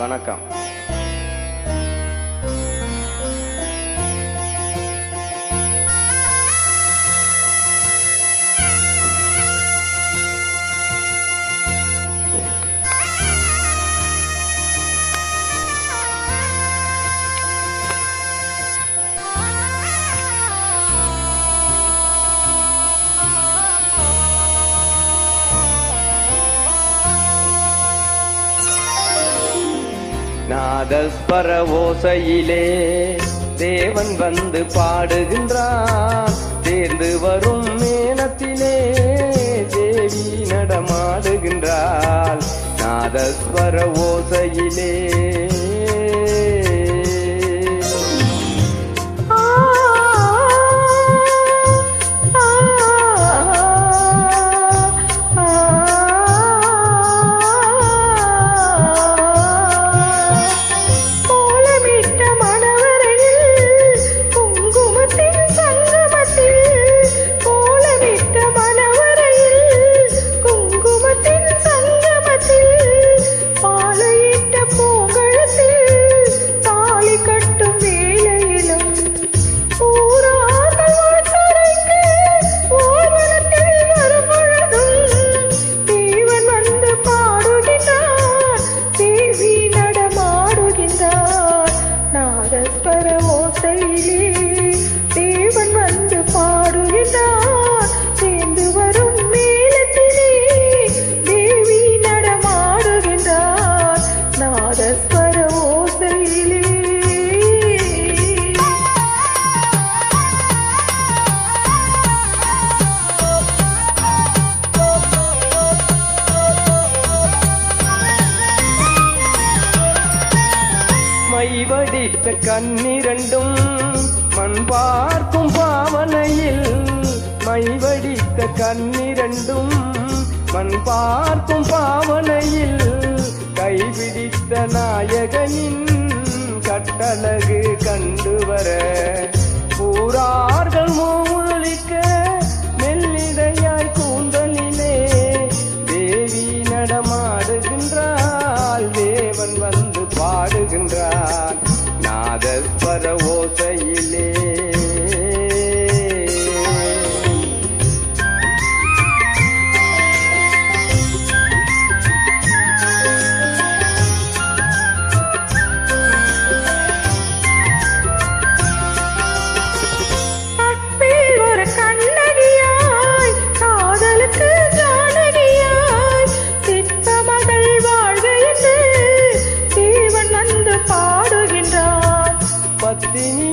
வணக்கம். நாதஸ்வர ஓசையிலே தேவன் வந்து பாடுகின்றான். தேர்ந்து வரும் மேளத்திலே தேவி நடமாடுகின்றாள். நாதஸ்வர ஓசையிலே தேவன் வந்து பாடுகிறார். சேர்ந்து வரும் மேளத்திலே தேவி நடமாடுகின்றார். நாதஸ்வர ஓசையிலே மைவடித்த கண்ணிரண்டும் மண் பார்க்கும் பாவனையில். மைவடித்த கண்ணிரண்டும் மண் பார்க்கும் பாவனையில். கைபிடித்த நாயகனின் கட்டழகு கண்டுவர ஊரார்கள் மூலிக்க மெல்லிடையாய் கூந்தலிலே தேவி நடமாடுகின்றாள். தேவன் வந்து பாடுகின்றார். நாதஸ்வர ஓசையிலே ஒரு கண்ணகியாய் காதலுக்கு ஜானகியாய் சிற்ப மகள் வாழ்க என்று தேவன் வந்து பாடுகின்றான். பத்தினி